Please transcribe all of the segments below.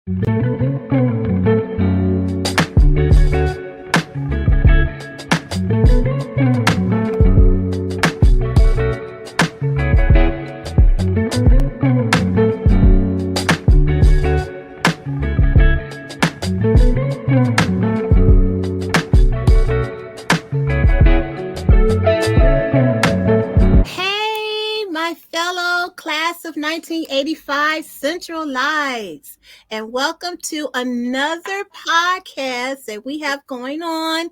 Hey, my fellow class of 1985 Central Lights, and welcome to another podcast that we have going on.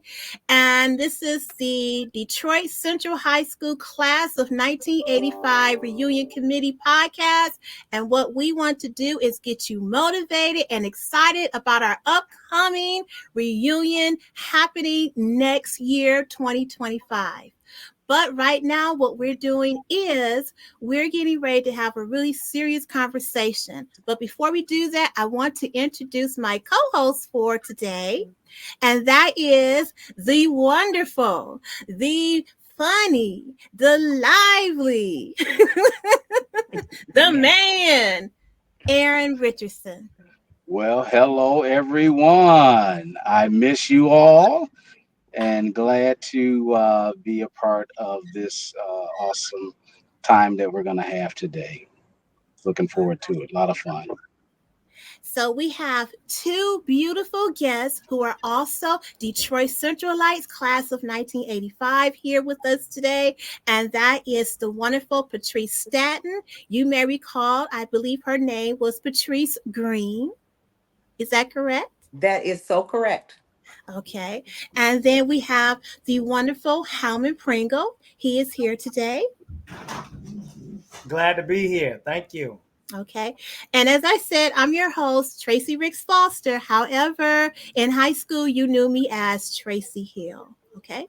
And this is the Detroit Central High School class of 1985 reunion committee podcast. And what we want to do is get you motivated and excited about our upcoming reunion happening next year, 2025. But right now, what we're doing is we're getting ready to have a really serious conversation. But before we do that, I want to introduce my co host for today, and that is the wonderful, the funny, the lively, the man, Aaron Richardson. Well, hello everyone. I miss you all and glad to be a part of this awesome time that we're going to have today. Looking forward to it. A lot of fun. So we have two beautiful guests who are also Detroit Centralites class of 1985 here with us today. And that is the wonderful Patrice Staton. You may recall, I believe her name was Patrice Green. Is that correct? That is so correct. Okay. And then we have the wonderful Halman Pringle. He is here today. Glad to be here. Thank you. Okay. And as I said, I'm your host, Tracy Ricks Foster. However, in high school, you knew me as Tracy Hill. Okay.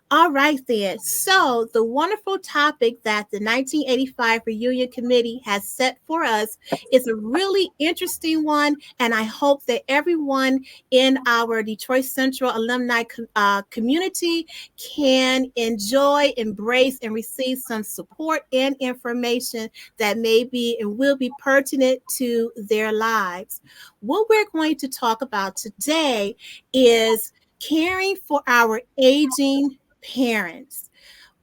All right, then. So, the wonderful topic that the 1985 Reunion Committee has set for us is a really interesting one, and I hope that everyone in our Detroit Central alumni community can enjoy, embrace, and receive some support and information that may be and will be pertinent to their lives. What we're going to talk about today is caring for our aging parents.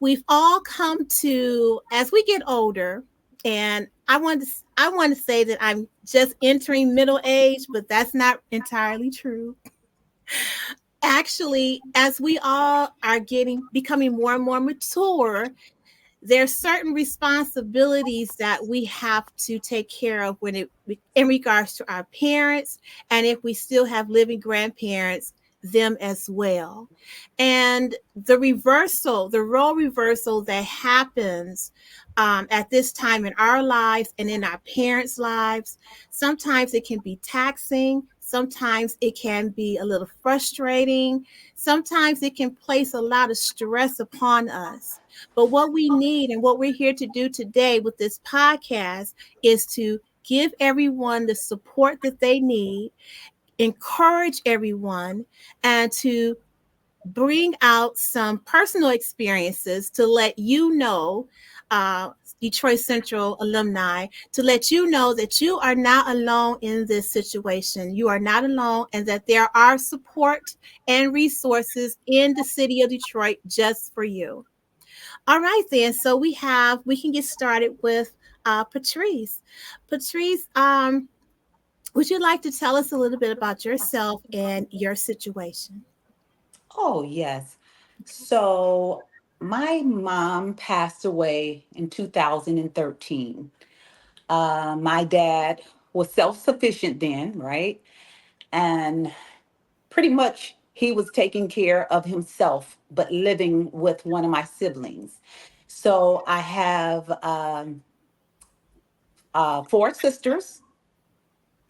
We've all come to, as we get older, and I want to say that I'm just entering middle age, but that's not entirely true. Actually, as we all are becoming more and more mature, there's certain responsibilities that we have to take care of in regards to our parents, and if we still have living grandparents, them as well. And the role reversal that happens at this time in our lives and in our parents' lives, sometimes it can be taxing. Sometimes it can be a little frustrating. Sometimes it can place a lot of stress upon us. But what we need and what we're here to do today with this podcast is to give everyone the support that they need, encourage everyone, and to bring out some personal experiences to let you know, Detroit Central alumni, to let you know that you are not alone in this situation. You are not alone, and that there are support and resources in the city of Detroit just for you. All right, then. So we can get started with Patrice. Patrice, would you like to tell us a little bit about yourself and your situation? Oh, yes. So, my mom passed away in 2013. My dad was self sufficient then, right? And pretty much he was taking care of himself, but living with one of my siblings. So, I have four sisters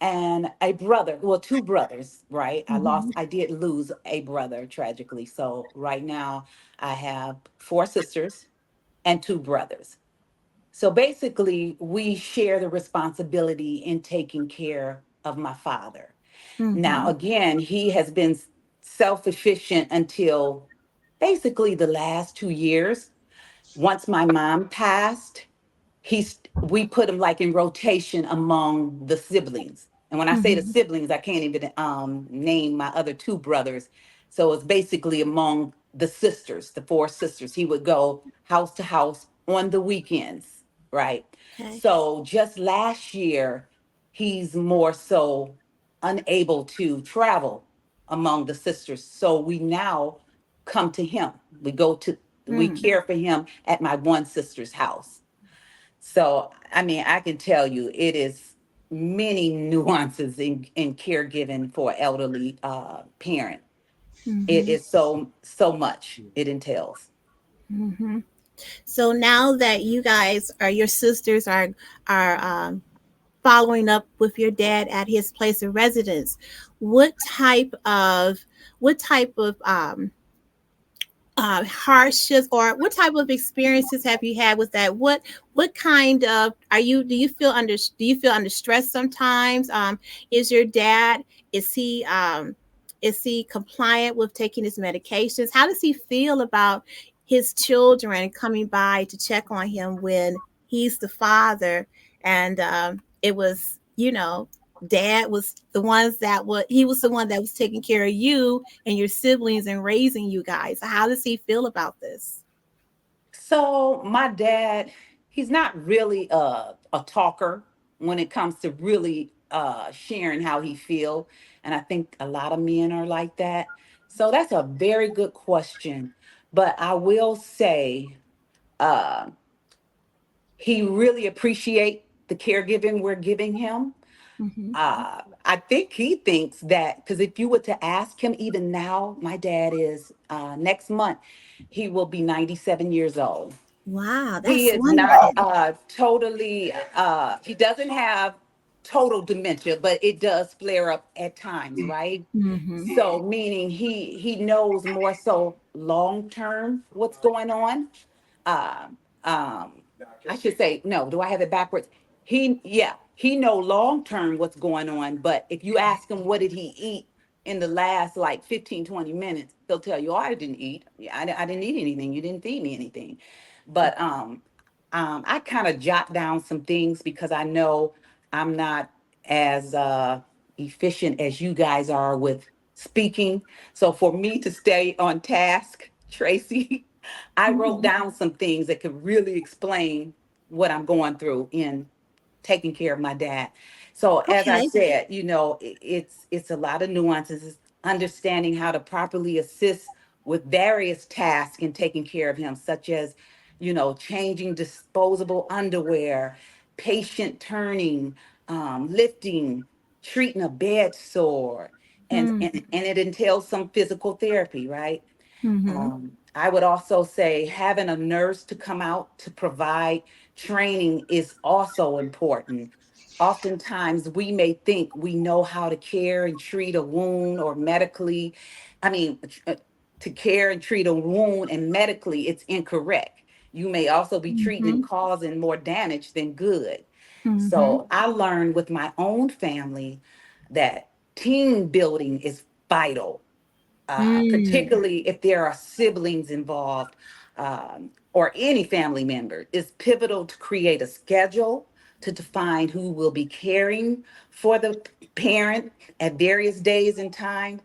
and a brother, well, two brothers, right? Mhm. I did lose a brother tragically. So right now I have four sisters and two brothers. So basically, we share the responsibility in taking care of my father. Now, Mhm. again, he has been self sufficient until basically the last 2 years. Once my mom passed, we put him like in rotation among the siblings. And when I say the Mhm. siblings, I can't even name my other two brothers. So it's basically among the sisters, the four sisters. He would go house to house on the weekends, right? Okay. So just last year, he's more so unable to travel among the sisters. So we now come to him. We Mm. care for him at my one sister's house. So, I mean, I can tell you it is many nuances in caregiving for elderly parent. It Mhm. is so much it entails. Mhm. So now that you guys or your sisters are following up with your dad at his place of residence, what type of hardships or what type of experiences have you had with that? What kind of are you? Do you feel under stress sometimes? Is your dad is he is he compliant with taking his medications? How does he feel about his children coming by to check on him when he's the father and it was dad was the ones that was he was the one that was taking care of you and your siblings and raising you guys. How does he feel about this? So my dad, he's not really a talker when it comes to really sharing how he feel, and I think a lot of men are like that. So that's a very good question. But I will say, uh, he really appreciate the caregiving we're giving him. Mm-hmm. I think he thinks that because if you were to ask him, even now, my dad is next month, he will be 97 years old. Wow, He that's is not wonderful. totally, he doesn't have total dementia, but it does flare up at times, right? Mm-hmm. So meaning he knows more so long term what's going on. um, um, I should say, no, do I have it backwards? He know long term what's going on, but if you ask him what did he eat in the last like 15, 20 minutes, he'll tell you, oh, I didn't eat. Yeah, I didn't eat anything. You didn't feed me anything. But I kind of jot down some things because I know I'm not as efficient as you guys are with speaking. So for me to stay on task, Tracy, I wrote Mm-hmm. down some things that could really explain what I'm going through in taking care of my dad. So as I Okay. said, it's a lot of nuances. It's understanding how to properly assist with various tasks in taking care of him, such as, changing disposable underwear, patient turning, lifting, treating a bed sore, and, Mm-hmm. and and it entails some physical therapy, right? Mm-hmm. I would also say having a nurse to come out to provide training is also important. Oftentimes, we may think we know how to care and treat a wound or medically, I mean, to care and treat a wound and medically, it's incorrect. You may also be treating Mm-hmm. and causing more damage than good. Mm-hmm. So I learned with my own family that team building is vital, Mm. particularly if there are siblings involved, or any family member. It's pivotal to create a schedule to define who will be caring for the parent at various days and time.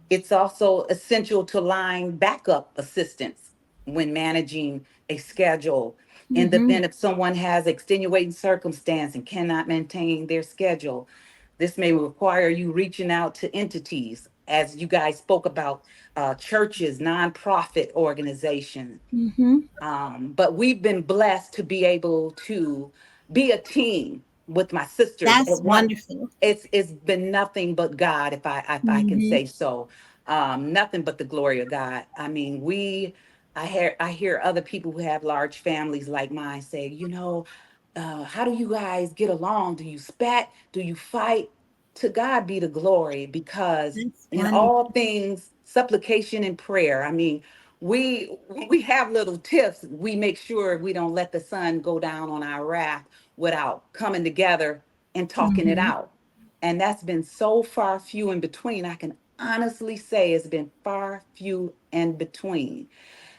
It's also essential to line backup assistance when managing a schedule. In the Mm-hmm. event if someone has extenuating circumstance and cannot maintain their schedule, this may require you reaching out to entities, as you guys spoke about, churches, nonprofit organizations. Mm-hmm. But we've been blessed to be able to be a team with my sisters. That's At one, wonderful. it's been nothing but God, if I can Mm-hmm. say so. Nothing but the glory of God. I mean, I hear other people who have large families like mine say, how do you guys get along? Do you spat? Do you fight? To God be the glory, because That's in all wonderful. things, supplication and prayer. I mean, we have little tips. We make sure we don't let the sun go down on our wrath without coming together and talking it Mm-hmm. out. And that's been so far few in between. I can honestly say it's been far few in between.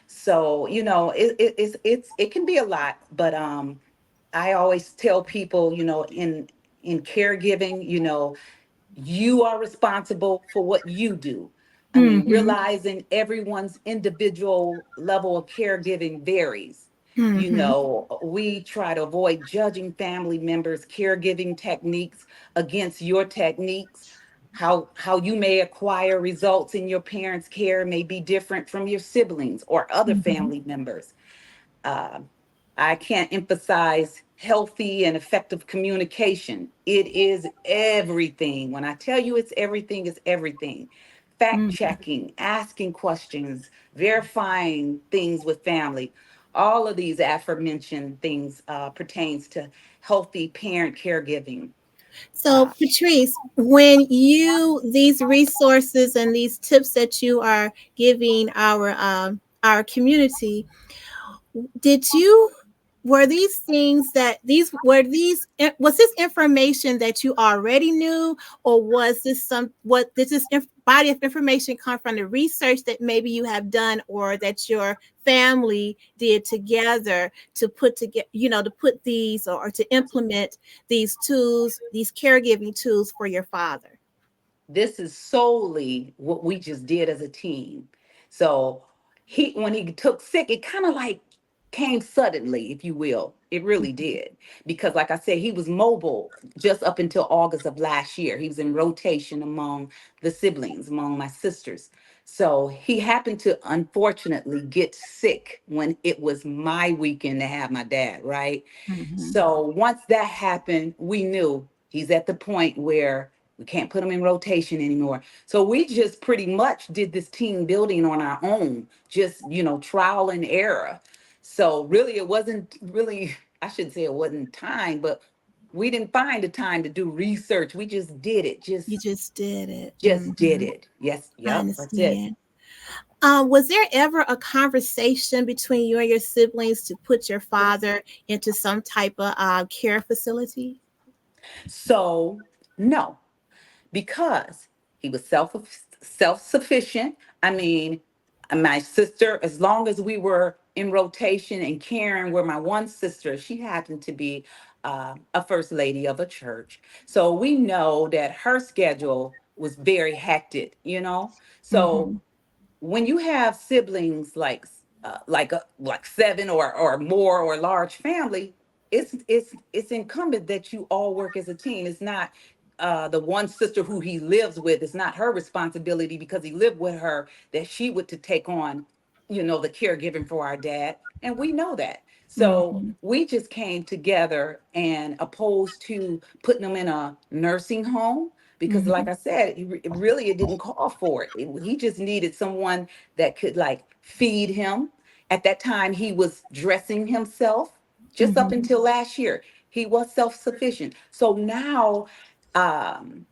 So, it can be a lot, but I always tell people, in in caregiving, you are responsible for what you do. I mean, Mm-hmm. realizing everyone's individual level of caregiving varies. Mm-hmm. We try to avoid judging family members' caregiving techniques against your techniques. How you may acquire results in your parents' care may be different from your siblings or other Mm-hmm. family members. uh, I can't emphasize healthy and effective communication. It is everything. When I tell you it's everything, it's everything. Fact Mm-hmm. checking, asking questions, verifying things with family. All of these aforementioned things pertains to healthy parent caregiving. So, Uh, Patrice, when you these resources and these tips that you are giving our community, did you were these things that these were these was this information that you already knew, or was this some what did this body of information come from the research that maybe you have done or that your family did together to put together, to put these or to implement these tools, these caregiving tools for your father? this is solely what we just did as a team. So when he took sick, it kind of like came suddenly, if you will. It really did. Because like I said, he was mobile just up until August of last year. He was in rotation among the siblings, among my sisters. So he happened to unfortunately get sick when it was my weekend to have my dad, right? Mm-hmm. So once that happened, we knew he's at the point where we can't put him in rotation anymore. So we just pretty much did this team building on our own, just, trial and error. So really, it wasn't really, I shouldn't say it wasn't time, but we didn't find the time to do research. We just did it, You just, just did it. just did Mm-hmm. it. Yes, I yep, that's it. understand. Was there ever a conversation between you and your siblings to put your father into some type of care facility? So, no, because he was self-sufficient. I mean, my sister, as long as we were in rotation and caring, where my one sister, she happened to be a first lady of a church, so we know that her schedule was very hectic. So Mm-hmm. when you have siblings like seven or more or a large family, it's incumbent that you all work as a team. It's not the one sister who he lives with. It's not her responsibility because he lived with her that she would to take on, the caregiving for our dad, and we know that. So Mm-hmm. we just came together and opposed to putting them in a nursing home because Mm-hmm. like I said, really it didn't call for it. He just needed someone that could like feed him. At that time he was dressing himself. Just up Mm-hmm. until last year he was self-sufficient. So now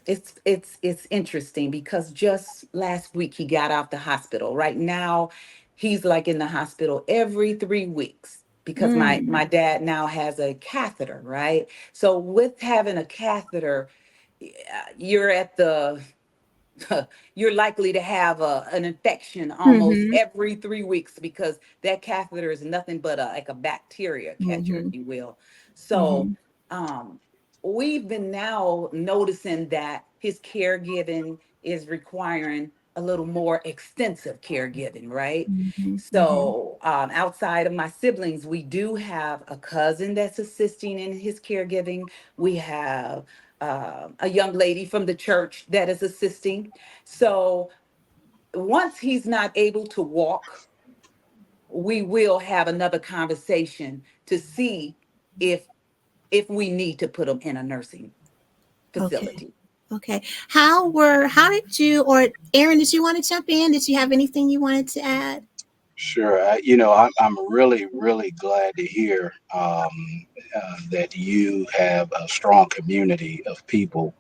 it's interesting because just last week he got out the hospital. Right now he's like in the hospital every 3 weeks because my Mm. dad now has a catheter, right? So with having a catheter, you're at the you're likely to have an infection almost Mm-hmm. every 3 weeks because that catheter is nothing but like a bacteria catcher, if Mm-hmm. you will. So Mm-hmm. um, we've been now noticing that his caregiving is requiring a little more extensive caregiving, right? Mm-hmm. Mm-hmm. So outside of my siblings, we do have a cousin that's assisting in his caregiving. We have a young lady from the church that is assisting. So once he's not able to walk, we will have another conversation to see if if we need to put him in a nursing Okay. facility. Okay. How did you, or Aaron, did you want to jump in? Did you have anything you wanted to add? Sure. I'm really, really glad to hear that you have a strong community of people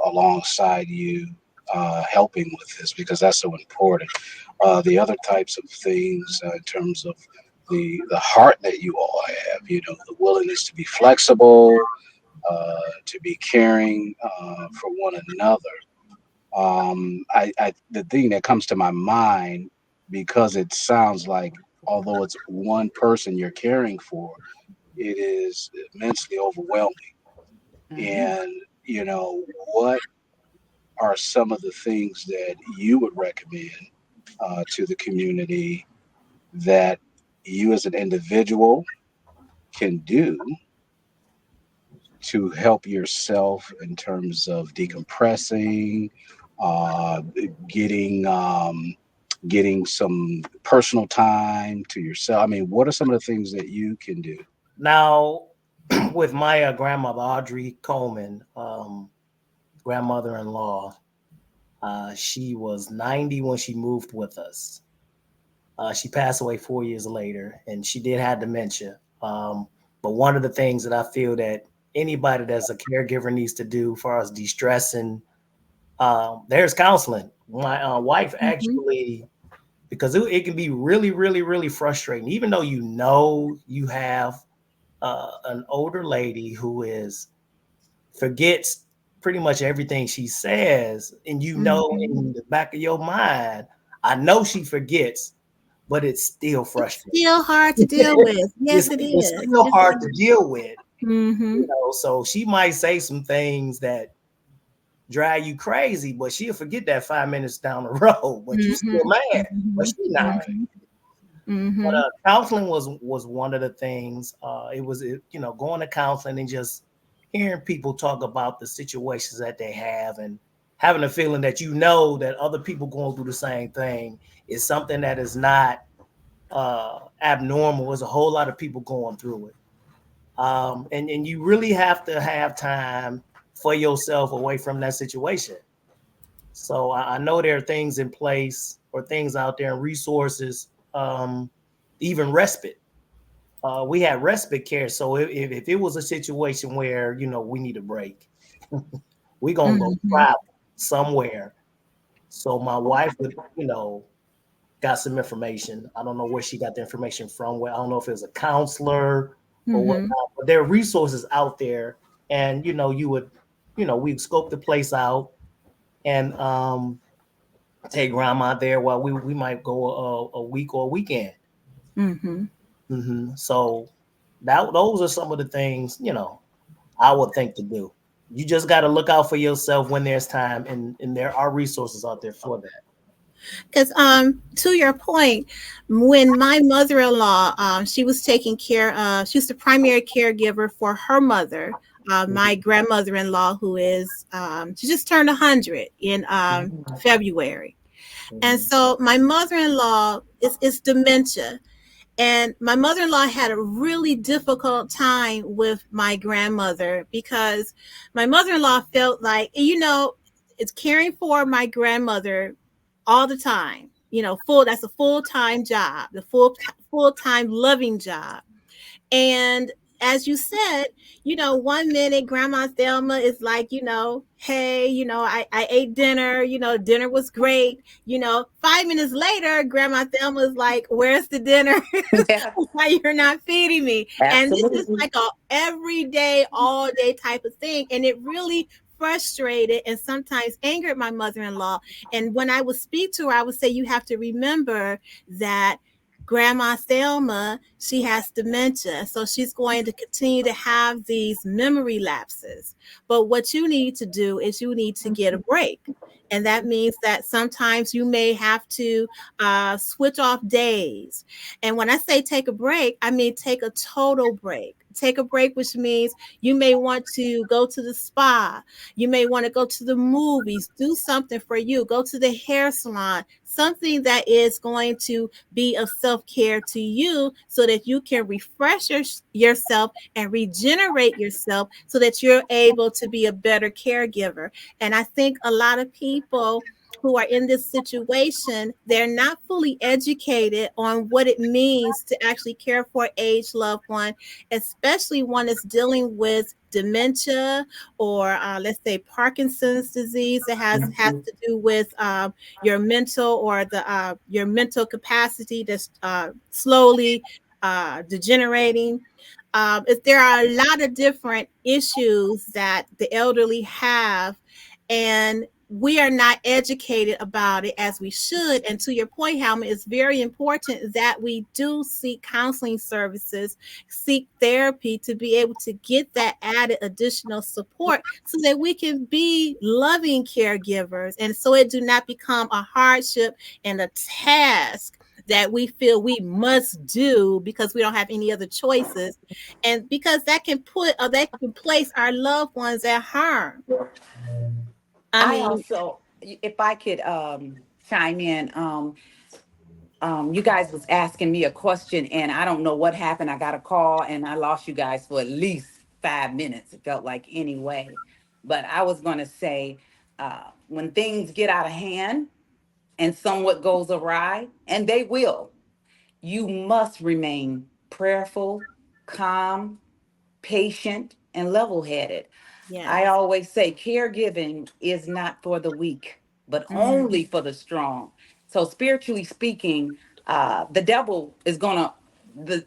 alongside you helping with this because that's so important. The other types of things in terms of the heart that you all have, the willingness to be flexible, to be caring for one another. The thing that comes to my mind, because it sounds like although it's one person you're caring for, it is immensely overwhelming. Mm-hmm. And, you know, what are some of the things that you would recommend to the community that you as an individual can do to help yourself in terms of decompressing, uh, getting getting some personal time to yourself? I mean, what are some of the things that you can do? Now, with my grandmother, Audrey Coleman, grandmother-in-law, she was 90 when she moved with us. She passed away 4 years later, and she did have dementia. But one of the things that I feel that anybody that's a caregiver needs to do for us de-stressing, there's counseling. My wife Mm-hmm. actually, because it can be really, really, really frustrating, even though you know you have an older lady who is forgets pretty much everything she says, and you know Mm-hmm. in the back of your mind, I know she forgets, but it's still It's frustrating. still hard to deal with. Yes, it It's is. still Yes, it hard to is. deal with, Mm-hmm. So she might say some things that drive you crazy, but she'll forget that 5 minutes down the road. But you Mm-hmm. still mad, but Mm-hmm. she not. Right. Mm-hmm. But Mm-hmm. counseling was one of the things. Going to counseling and just hearing people talk about the situations that they have and having a feeling that you know that other people going through the same thing is something that is not abnormal. There's a whole lot of people going through it, and you really have to have time for yourself away from that situation. So I know there are things in place or things out there and resources, even respite. We had respite care. So if it was a situation where, we need a break, we going to go Mm-hmm. travel somewhere. So my wife would, got some information. I don't know where she got the information from. Where I don't know if it was a counselor or Mm-hmm. whatnot, but there are resources out there. And, we'd scope the place out and take grandma there while we might go a week or a weekend. Mm-hmm. So those are some of the things I would think to do. You just got to look out for yourself when there's time, and there are resources out there for that. Because to your point, when my mother-in-law, she was taking care of, she was the primary caregiver for her mother, my grandmother-in-law, who is she just turned 100 in February. And Mhm. so my mother-in-law is dementia. And my mother-in-law had a really difficult time with my grandmother because my mother-in-law felt like, it's caring for my grandmother all the time. That's a full-time job, the full-time loving job. And as you said, 1 minute Grandma Thelma is like, hey, I ate dinner, dinner was great. 5 minutes later, Grandma Thelma is like, where's the dinner? Yeah, Why you're not feeding me? And this is absolutely. like a everyday, all day type of thing. And it really frustrated and sometimes angered my mother-in-law. And when I would speak to her, I would say, you have to remember that Grandma Thelma, she has dementia. So she's going to continue to have these memory lapses. But what you need to do is you need to get a break. And that means that sometimes you may have to switch off days. And when I say take a break, I mean take a total break. Take a break, which means you may want to go to the spa. You may want to go to the movies, do something for you, go to the hair salon, something that is going to be of self care to you so that you can refresh yourself and regenerate yourself so that you're able to be a better caregiver. And I think a lot of people who are in this situation, they're not fully educated on what it means to actually care for an aged loved one, especially one that's dealing with dementia or let's say Parkinson's disease that has Mhm. to do with your mental or the your mental capacity that's slowly degenerating. If there are a lot of different issues that the elderly have, and we are not educated about it as we should. And to your point, Helma, it's very important that we do seek counseling services, seek therapy to be able to get that added additional support so that we can be loving caregivers and so it do not become a hardship and a task that we feel we must do because we don't have any other choices, and because that can put or that can place our loved ones at harm. I I mean, also, if I could chime in, you guys was asking me a question, and I don't know what happened. I got a call, and I lost you guys for at least 5 minutes. It felt like anyway, but I was going to say, when things get out of hand and somewhat goes awry, and they will, you must remain prayerful, calm, patient, and level headed. I yes. always say caregiving is not for the weak, but Mhm, only for the strong. So, spiritually speaking, the devil is going to,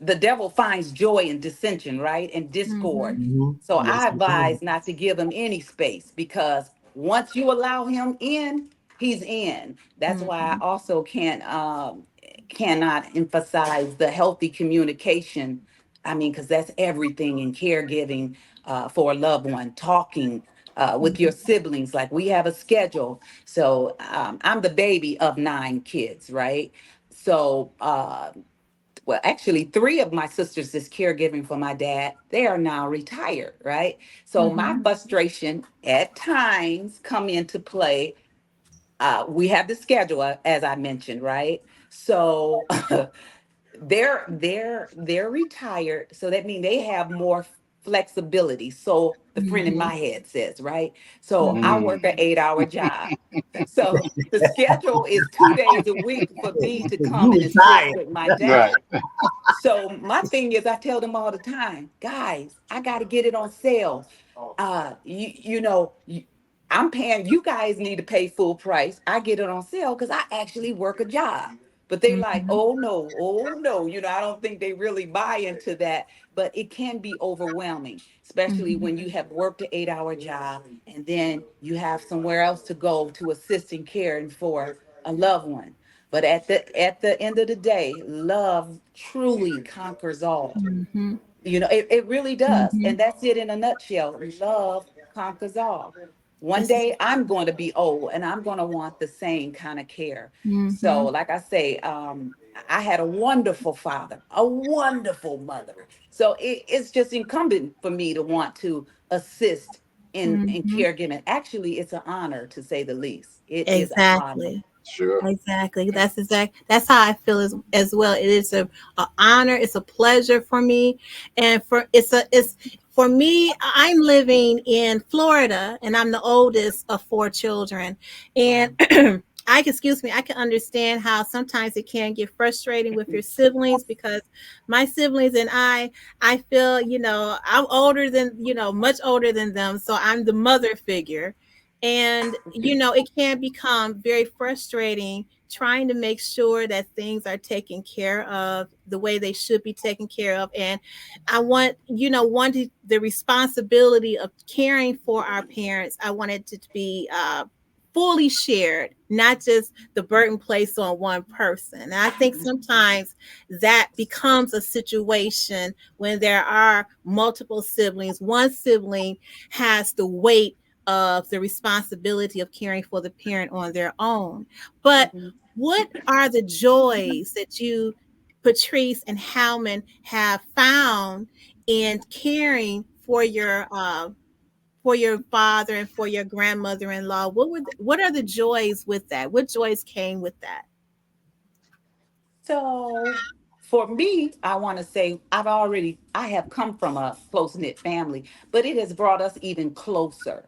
the devil finds joy in dissension, right? And discord. mhm, Hmm. So, Yes, I it does. advise not to give him any space, because once you allow him in, he's in. That's why I mhm, also cannot emphasize the healthy communication. I mean, because that's everything in caregiving, for a loved one, talking with your mhm, siblings. Like, we have a schedule. So I'm the baby of 9 kids, right? So, well, actually, 3 of my sisters is caregiving for my dad. They are now retired, right? So my mhm, frustration at times come into play. We have the schedule, as I mentioned, right? So they're retired, so that means they have more flexibility, so the friend in mhm, my head says, right? So I mhm, Mm. work an 8-hour job, so the schedule is 2 days a week for me to come You and assist retired. with my Right. dad. So my thing is, I tell them all the time, guys, I got to get it on sale. I'm paying. You guys need to pay full price. I get it on sale because I actually work a job. But they like, mhm, oh no, oh no. I don't think they really buy into that. But it can be overwhelming, especially mhm, when you have worked an 8-hour job and then you have somewhere else to go to assist in caring for a loved one. But at the end of the day, love truly conquers all. mhm, It really does. mhm, And that's it in a nutshell. Love conquers all. One this is day I'm going to be old and I'm going to want the same kind of care. So, mhm, like I say, I had a wonderful father, a wonderful mother. So it's just incumbent for me to want to assist in mhm. caregiving. Actually, it's an honor, to say the least. It is an honor. Exactly. Sure. Exactly. That's how I feel as well. It is a honor. It's a pleasure for me. And it's for me, I'm living in Florida and I'm the oldest of 4 children. And I can understand how sometimes it can get frustrating with your siblings because my siblings and I feel, I'm older than, much older than them. So I'm the mother figure. And, it can become very frustrating trying to make sure that things are taken care of the way they should be taken care of. And I wanted the responsibility of caring for our parents. I wanted it to be fully shared, not just the burden placed on one person. And I think sometimes that becomes a situation when there are multiple siblings. One sibling has the weight of the responsibility of caring for the parent on their own. But Mhm. what are the joys that you, Patrice and Howman, have found in caring for your father and for your grandmother-in-law? What are the joys with that? What joys came with that? So for me, I want to say I have come from a close-knit family, but it has brought us even closer.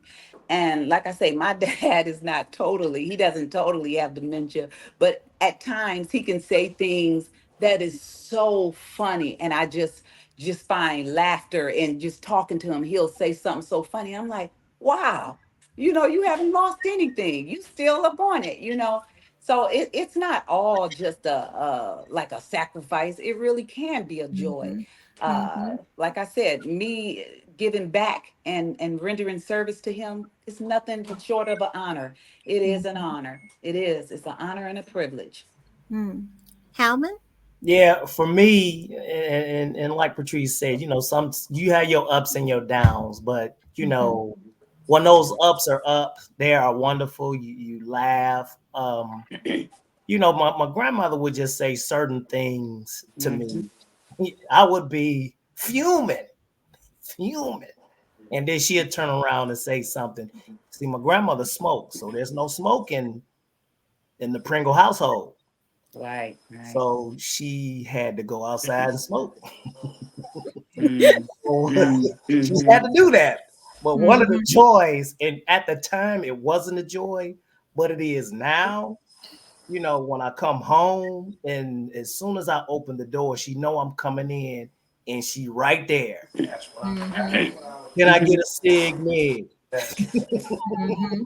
And like I say, my dad is not totally, he doesn't totally have dementia, but at times he can say things that is so funny. And I just find laughter and just talking to him. He'll say something so funny. I'm like, wow, you haven't lost anything. You still up on it. So it's not all just like a sacrifice. It really can be a joy. Mhm. Mhm. Like I said, me giving back and rendering service to him is nothing short of an honor. It is an Mhm. honor. It is. It's an honor and a privilege. Mm. Hellman? Yeah, for me, and like Patrice said, some you have your ups and your downs, but Mm-hmm. when those ups are up, they are wonderful. You laugh. My grandmother would just say certain things to Hmm. me. I would be fuming, and then she'd turn around and say something. See, my grandmother smoked, so there's no smoking in the Pringle household. Right, right. So she had to go outside and smoke. Mm, She had mm-hmm. to do that. But one of the Mm-hmm. joys, and at the time it wasn't a joy, but it is now. When I come home and as soon as I open the door, she know I'm coming in and she right there. Mm-hmm. Can I get a cig, Meg? Mm-hmm.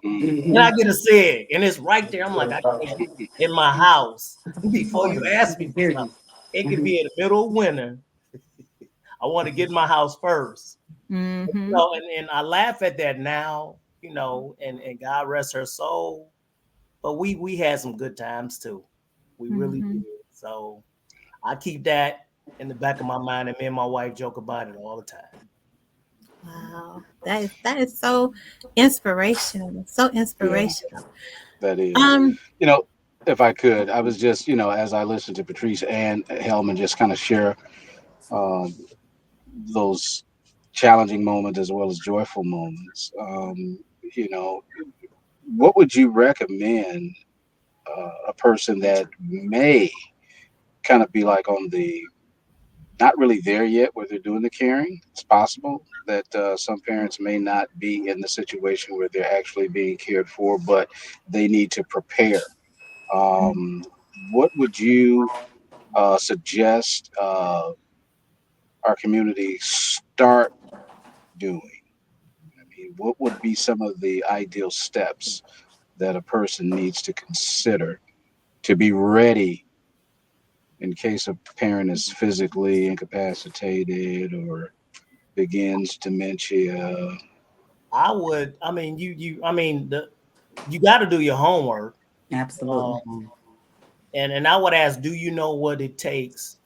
Can Hmm. I get a cig? And it's right there. I'm like, I can't get in my house before you ask me for something. It could be in the middle of winter. I want to get in my house first. Mm-hmm. And I laugh at that now, and God rest her soul. But we had some good times too. We really Mm-hmm. did. So I keep that in the back of my mind, and me and my wife joke about it all the time. Wow. That is so inspirational. So Yeah. inspirational. That is. Um, You know, if I could, I was just, as I listened to Patrice and Hellman just kind of share um, those challenging moments as well as joyful moments. You know, what would you recommend a person that may kind of be like on the not really there yet where they're doing the caring? It's possible that some parents may not be in the situation where they're actually being cared for, but they need to prepare. Um, what would you suggest our community start doing? I mean, what would be some of the ideal steps that a person needs to consider to be ready in case a parent is physically incapacitated or begins dementia? I mean, you got to do your homework. Absolutely. Um, and I would ask, do you know what it takes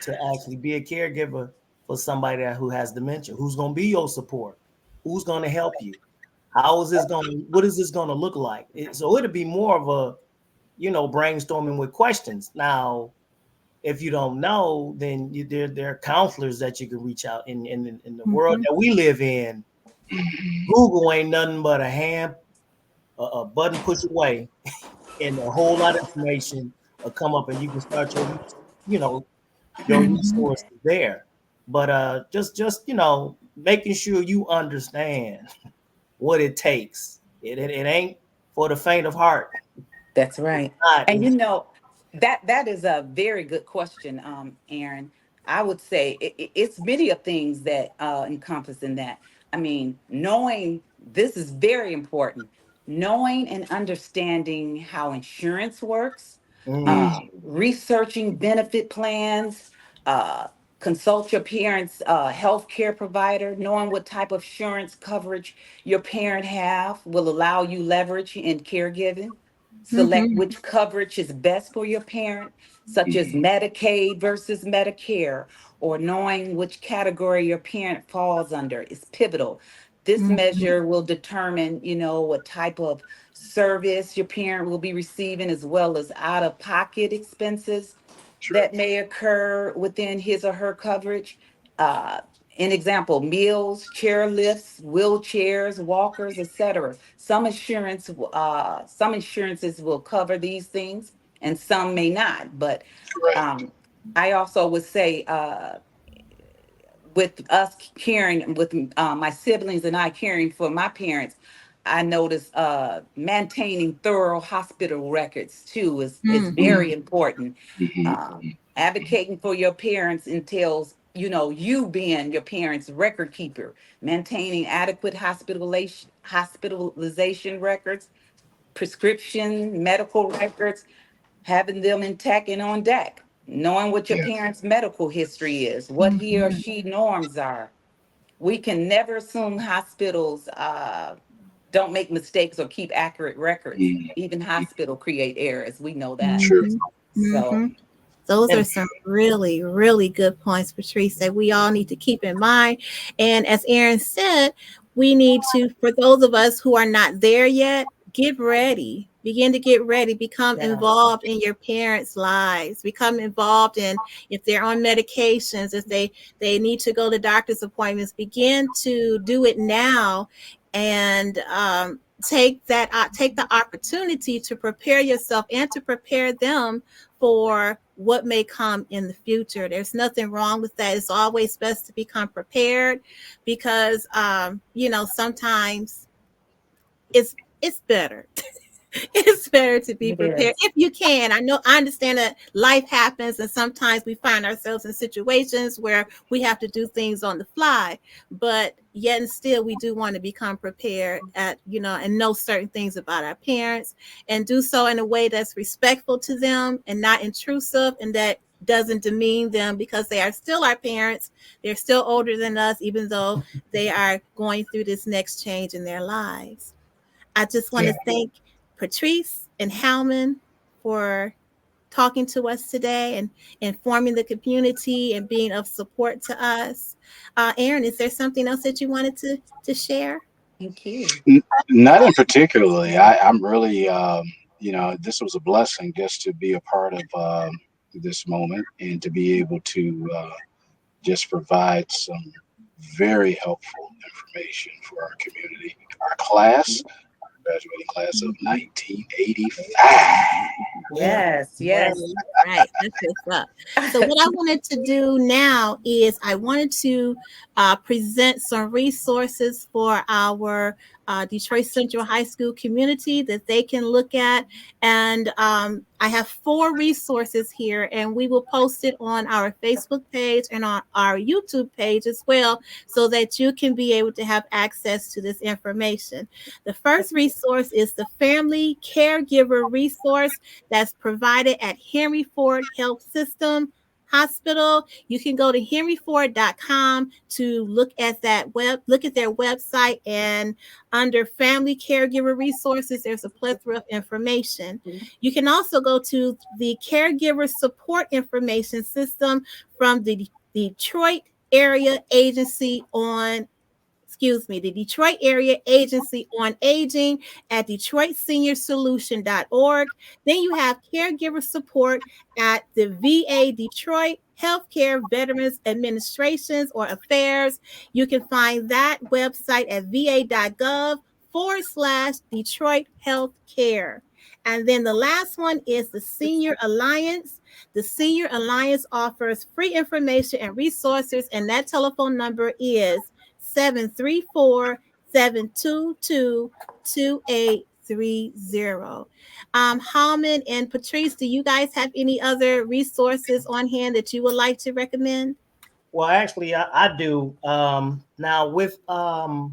to actually be a caregiver for somebody who has dementia? Who's going to be your support? Who's going to help you? What is this going to look like? So it'll be more of a, brainstorming with questions. Now, if you don't know, then there are counselors that you can reach out in the world mhm, that we live in. Mhm. Google ain't nothing but a button push away, and a whole lot of information will come up, and you can start you know, your mhm, resources there. But just making sure you understand what it takes. It ain't for the faint of heart. That's It's right. not. And that is a very good question, Aaron. I would say it's many of things that encompass in that. I mean, knowing this is very important. Knowing and understanding how insurance works, Mm, researching benefit plans, uh, consult your parents' health care provider. Knowing what type of insurance coverage your parent have will allow you leverage in caregiving. Select mhm, which coverage is best for your parent, such as Mhm. Medicaid versus Medicare, or knowing which category your parent falls under is pivotal. This mhm, measure will determine, what type of service your parent will be receiving, as well as out of pocket expenses Sure. that may occur within his or her coverage. Uh, an example, meals, chair lifts, wheelchairs, walkers, etc. Some insurances will cover these things, and some may not. But Correct. um, I also would say, with us caring, with my siblings and I caring for my parents, I noticed maintaining thorough hospital records too is mhm, very important. Mhm. Advocating for your parents entails, you being your parents' record keeper, maintaining adequate hospitalization records, prescription medical records, having them intact and on deck, knowing what your Yeah. parents' medical history is, what he or mhm, she norms are, we can never assume hospitals don't make mistakes or keep accurate records. Mm, Even hospital create errors. We know that. true. Mhm. So Mhm. Those are And some really, really good points, Patrice, that we all need to keep in mind. And as Aaron said, we need to, for those of us who are not there yet, get ready. Begin to get ready. Become yes, involved in your parents' lives. Become involved in if they're on medications, if they need to go to doctor's appointments. Begin to do it now, and take the opportunity to prepare yourself and to prepare them for what may come in the future. There's nothing wrong with that. It's always best to become prepared because sometimes it's better it's better to be it prepared is. if you can. I understand that life happens and sometimes we find ourselves in situations where we have to do things on the fly, but yet and still we do want to become prepared and know certain things about our parents and do so in a way that's respectful to them and not intrusive, and that doesn't demean them because they are still our parents. They're still older than us, even though they are going through this next change in their lives. I just want yeah, to thank Patrice and Howman for talking to us today and informing the community and being of support to us. Aaron, is there something else that you wanted to share? Thank you. Not in particularly. I'm really, this was a blessing just to be a part of this moment and to be able to just provide some very helpful information for our community, our class, graduating class of 1985. yeah, Yes, yeah. Right, yes. right. That's what's up. So, what I wanted to do now is I wanted to present some resources for our Detroit Central High School community that they can look at. And I have 4 resources here, and we will post it on our Facebook page and on our YouTube page as well, so that you can be able to have access to this information. The first resource is the Family Caregiver Resource that's provided at Henry Ford Health System Hospital. You can go to henryford.com to look at their website, and under family caregiver resources there's a plethora of information. You can also go to the caregiver support information system from the Detroit area agency on the Detroit Area Agency on Aging at DetroitSeniorSolution.org. Then you have caregiver support at the VA Detroit Healthcare Veterans Administrations or Affairs. You can find that website at va.gov/Detroit Healthcare. And then the last one is the Senior Alliance. The Senior Alliance offers free information and resources, and that telephone number is 734-722-2830. Harmon and Patrice, do you guys have any other resources on hand that you would like to recommend? Well, actually, I do. Now with the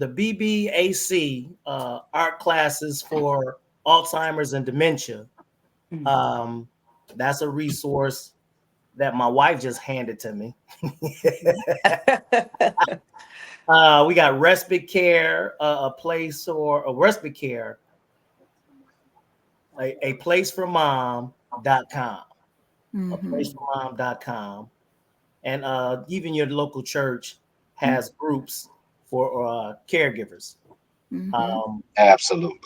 BBAC art classes for Alzheimer's and dementia, Mm. um, that's a resource that my wife just handed to me. We got respite care, a place or a respite care, a place for mom.com, a Mm-hmm. place for mom.com. And even your local church Mm-hmm. has groups for caregivers. Mm-hmm. Um, Absolutely.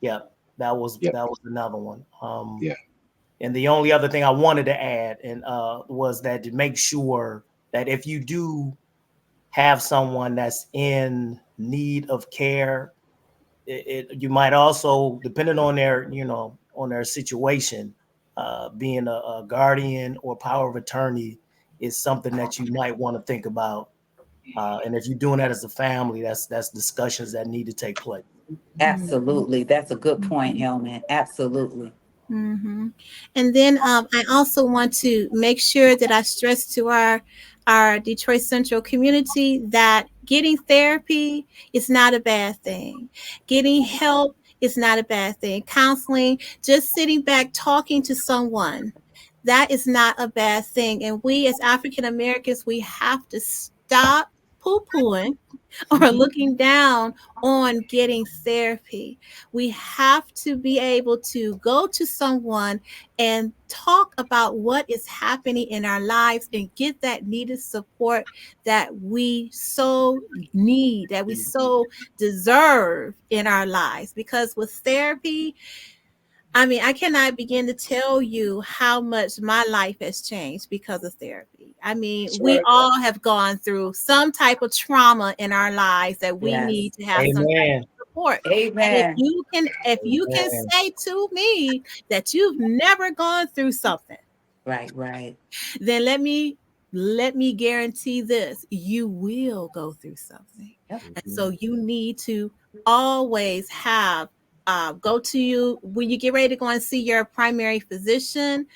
yeah, Yep. that was another one. Yeah. And the only other thing I wanted to add and was that to make sure that if you do have someone that's in need of care, you might also, depending on their on their situation, being a guardian or power of attorney is something that you might want to think about. And if you're doing that as a family, that's discussions that need to take place. Absolutely. That's a good point, Mm-hmm. Helmet. Absolutely. Mm-hmm. And then I also want to make sure that I stress to our Detroit Central community that getting therapy is not a bad thing. Getting help is not a bad thing. Counseling, just sitting back talking to someone, that is not a bad thing. And we as African Americans, we have to stop, poo pooing or Mhm. looking down on getting therapy. We have to be able to go to someone and talk about what is happening in our lives and get that needed support that we so need, that we so deserve in our lives. Because with therapy, I mean, I cannot begin to tell you how much my life has changed because of therapy. I mean, That's we right. all have gone through some type of trauma in our lives that we Yes. need to have some type Amen. of support. And Amen. if you can Amen. say to me that you've never gone through something, Right, right. then let me guarantee this: you will go through something. Yep. And so you need to always have go to you when you get ready to go and see your primary physician.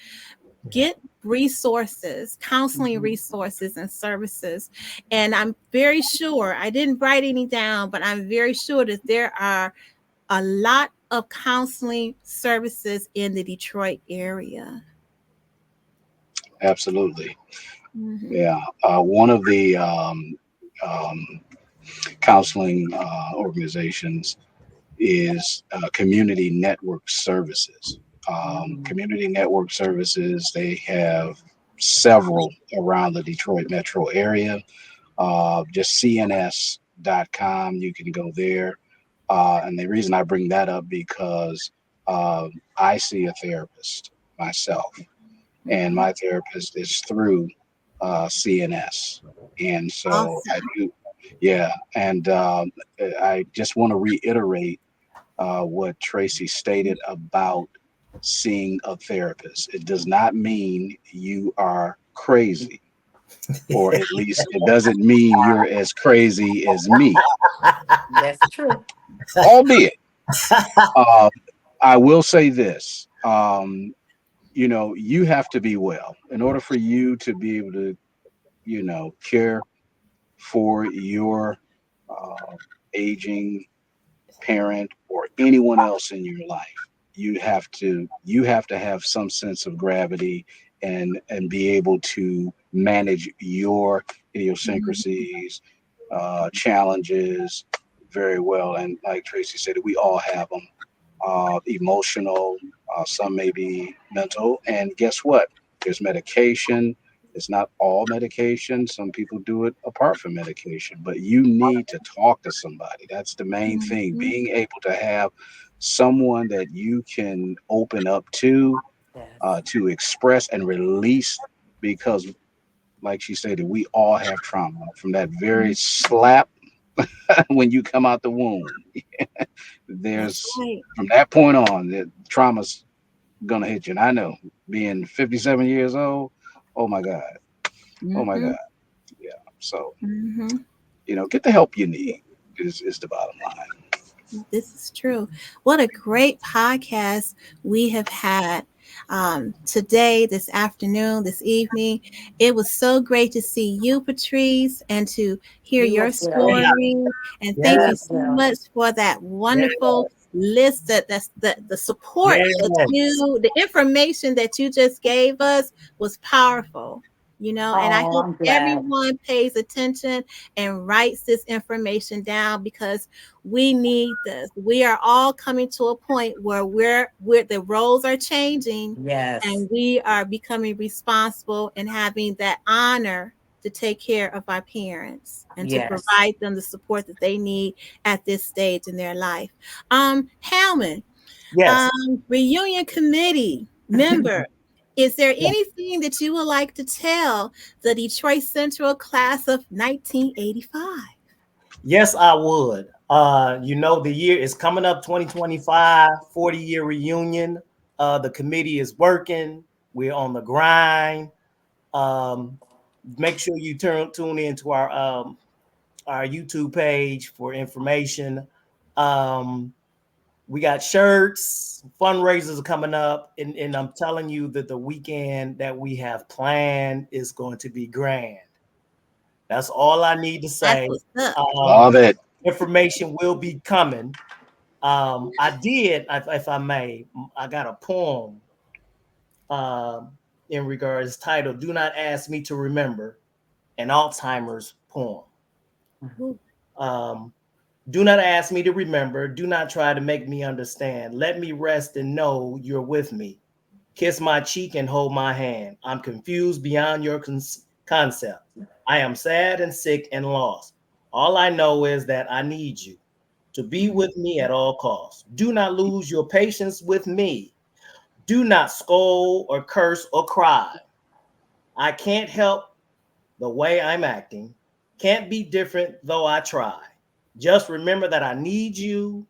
Get resources, counseling Mhm. resources and services. And I'm very sure, I didn't write any down, but I'm very sure that there are a lot of counseling services in the Detroit area. Absolutely. Hmm. Yeah. One of the um, counseling organizations is Community Network Services. Mhm. Community Network Services, they have several around the Detroit metro area. Just cns.com, you can go there. And the reason I bring that up because I see a therapist myself, and Hmm. my therapist is through CNS. And so I Awesome. do, yeah. And I just want to reiterate what Tracy stated about seeing a therapist. It does not mean you are crazy, or at least it doesn't mean you're as crazy as me, That's true. albeit. Uh, I will say this. You have to be well in order for you to be able to, care for your uh, aging parent or anyone else in your life. You have to have some sense of gravity and be able to manage your Mhm. idiosyncrasies, challenges very well. And like Tracy said, we all have them. Emotional, some may be mental. And guess what? There's medication. It's not all medication. Some people do it apart from medication, but you need to talk to somebody. That's the main thing. Mhm. Being able to have someone that you can open up Yes. to express and release, because, like she said, we all have trauma from that very slap when you come out the womb. That's There's right. From that point on, the trauma's gonna hit you. And I know, being 57 years old, oh my God, oh my God, Mhm. yeah. So Mhm. get the help you need is the bottom line. This is true. What a great podcast we have had today, this afternoon, this evening. It was so great to see you, Patrice, and to hear You your as well. story. And thank You you as Yes. so well. much for that Yes. wonderful list, that's the support that Yes. the information that you just gave us was powerful. And I Oh, hope I'm glad. everyone pays attention and writes this information down because we need this. We are all coming to a point where we're the roles are changing Yes. and we are becoming responsible and having that honor to take care of our parents and to Yes. provide them the support that they need at this stage in their life. Hellman, Yes. reunion committee member, is there anything that you would like to tell the Detroit Central class of 1985? Yes, I would. The year is coming up, 2025, 40-year reunion. The committee is working. We're on the grind. Um, Make sure you tune into our YouTube page for information. Um, we got shirts, fundraisers are coming up, and I'm telling you that the weekend that we have planned is going to be grand. That's all I need to That's say. what's up. Love Um, it. Information will be coming. If I may, I got a poem um, in regards titled "Do Not Ask Me to Remember," an Alzheimer's poem. Ooh. Um, do not ask me to remember. Do not try to make me understand. Let me rest and know you're with me. Kiss my cheek and hold my hand. I'm confused beyond your concept. I am sad and sick and lost. All I know is that I need you to be with me at all costs. Do not lose your patience with me. Do not scold or curse or cry. I can't help the way I'm acting. Can't be different though I try. Just remember that I need you,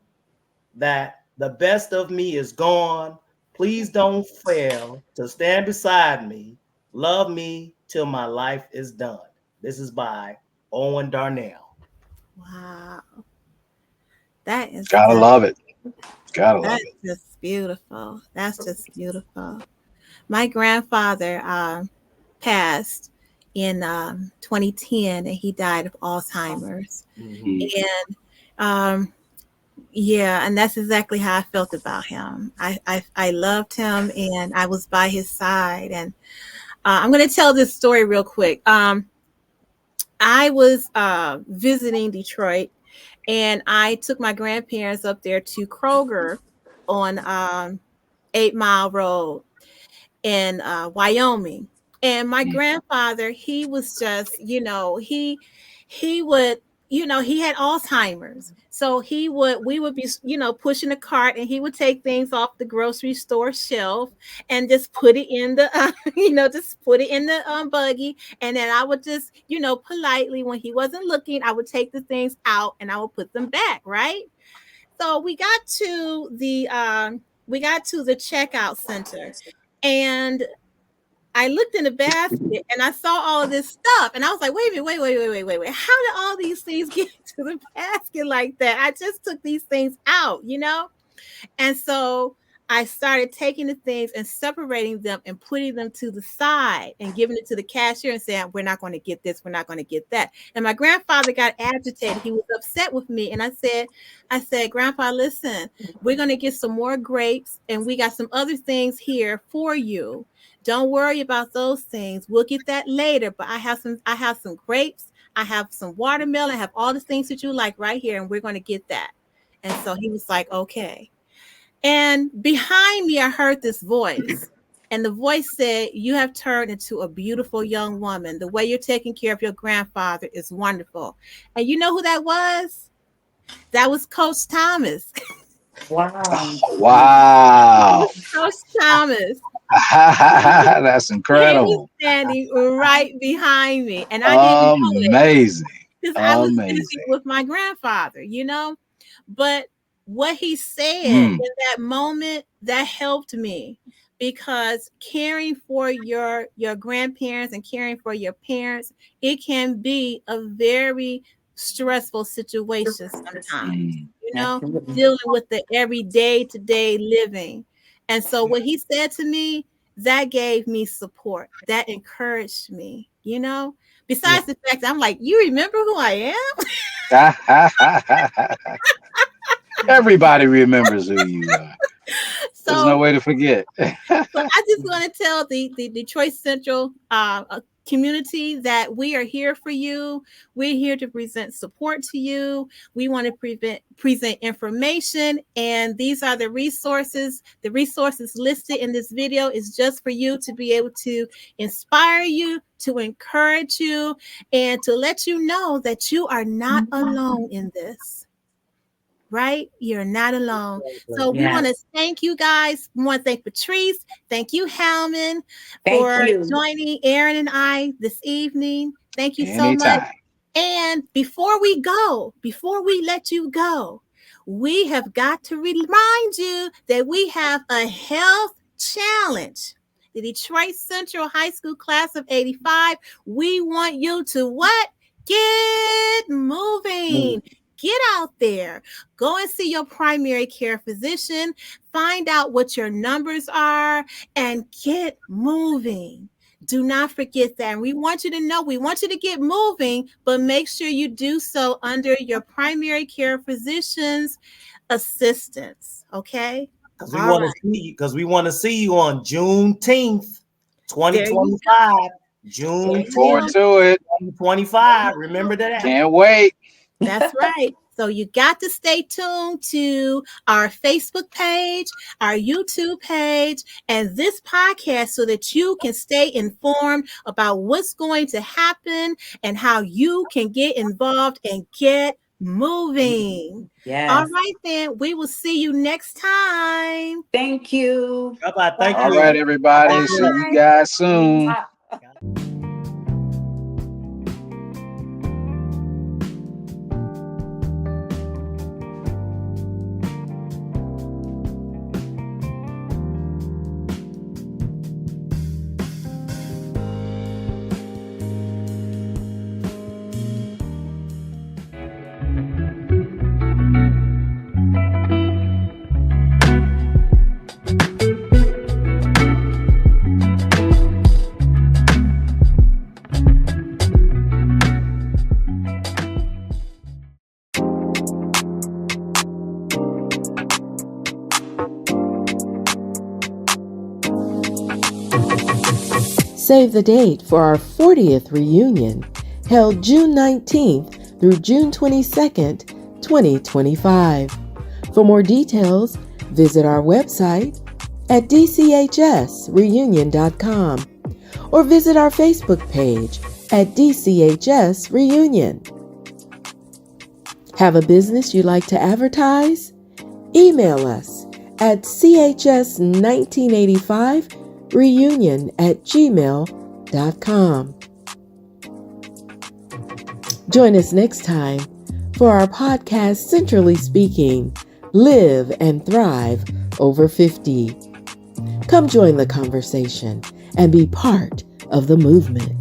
that the best of me is gone. Please don't fail to stand beside me. Love me till my life is done. This is by Owen Darnell. Wow. That is Gotta just love it. Gotta love that's it. just beautiful. That's just beautiful. My grandfather passed in 2010, and he died of Alzheimer's. Mm-hmm. Mm. And um, yeah, and that's exactly how I felt about him. I loved him, and I was by his side. And I'm going to tell this story real quick. I was visiting Detroit, and I took my grandparents up there to Kroger on 8 Mile Road in Wyoming. And my Mm. grandfather, he was just, he would, he had Alzheimer's. So we would be, pushing a cart, and he would take things off the grocery store shelf and just put it in the, just put it in the buggy. And then I would just, politely, when he wasn't looking, I would take the things out and I would put them back. Right. So we got to the checkout center, and I looked in the basket and I saw all of this stuff, and I was like, wait a minute, wait. How did all these things get to the basket like that? I just took these things out. And so I started taking the things and separating them and putting them to the side and giving it to the cashier and saying, we're not going to get this, we're not going to get that. And my grandfather got agitated. He was upset with me. And I said, Grandpa, listen, we're going to get some more grapes, and we got some other things here for you. Don't worry about those things. We'll get that later. But I have some grapes, I have some watermelon, I have all the things that you like right here, and we're going to get that. And so he was like, okay. And behind me, I heard this voice. And the voice said, you have turned into a beautiful young woman. The way you're taking care of your grandfather is wonderful. And you know who that was? That was Coach Thomas. Wow. Wow. Coach Thomas. That's He was incredible. standing right behind me. And I didn't know it Amazing. because I was busy Amazing. with my grandfather. But what he said Mm. in that moment, that helped me, because caring for your grandparents and caring for your parents, it can be a very stressful situation sometimes, Mm. Absolutely. dealing with the everyday to day living. And so what he said to me, that gave me support, that encouraged me. Yeah. Besides the fact that I'm like, you remember who I am? Everybody remembers who you are. There's no So way to forget. So I just want to tell the Detroit Central community that we are here for you. We're here to present support to you. We want to present information, and these are the resources. The resources listed in this video is just for you to be able to inspire you, to encourage you, and to let you know that you are not alone in this. Right? You're not alone. So we want to Yes. thank you guys. We want to thank Patrice. Thank you, Halman, Thank for you. joining Aaron and I this evening. Thank you so much. Anytime. And before we let you go, we have got to remind you that we have a health challenge. The Detroit Central High School class of 85. We want you to what? Get moving. Get out there. Go and see your primary care physician. Find out what your numbers are and get moving. Do not forget that. And we want you to know, we want you to get moving, but make sure you do so under your primary care physician's assistance. Okay? Because we All want to right. see you. Because we want to see you on Juneteenth, There you go. 2025. June Stay Look forward 10th, tuned. to it. 2025. Remember that. Can't wait. That's right. So you got to stay tuned to our Facebook page, our YouTube page, and this podcast so that you can stay informed about what's going to happen and how you can get involved and get moving. All Yes. right, then. We will see you next time. Thank you. Bye-bye. Thank All you. right, Bye. everybody. God See bless. you Bye. guys soon. Bye. Save the date for our 40th reunion, held June 19th through June 22nd, 2025. For more details, visit our website at dchsreunion.com or visit our Facebook page at DCHS Reunion. Have a business you'd like to advertise? Email us at chs1985reunion@gmail.com. Join us next time for our podcast, Centrally Speaking, Live and Thrive Over 50. Come join the conversation and be part of the movement.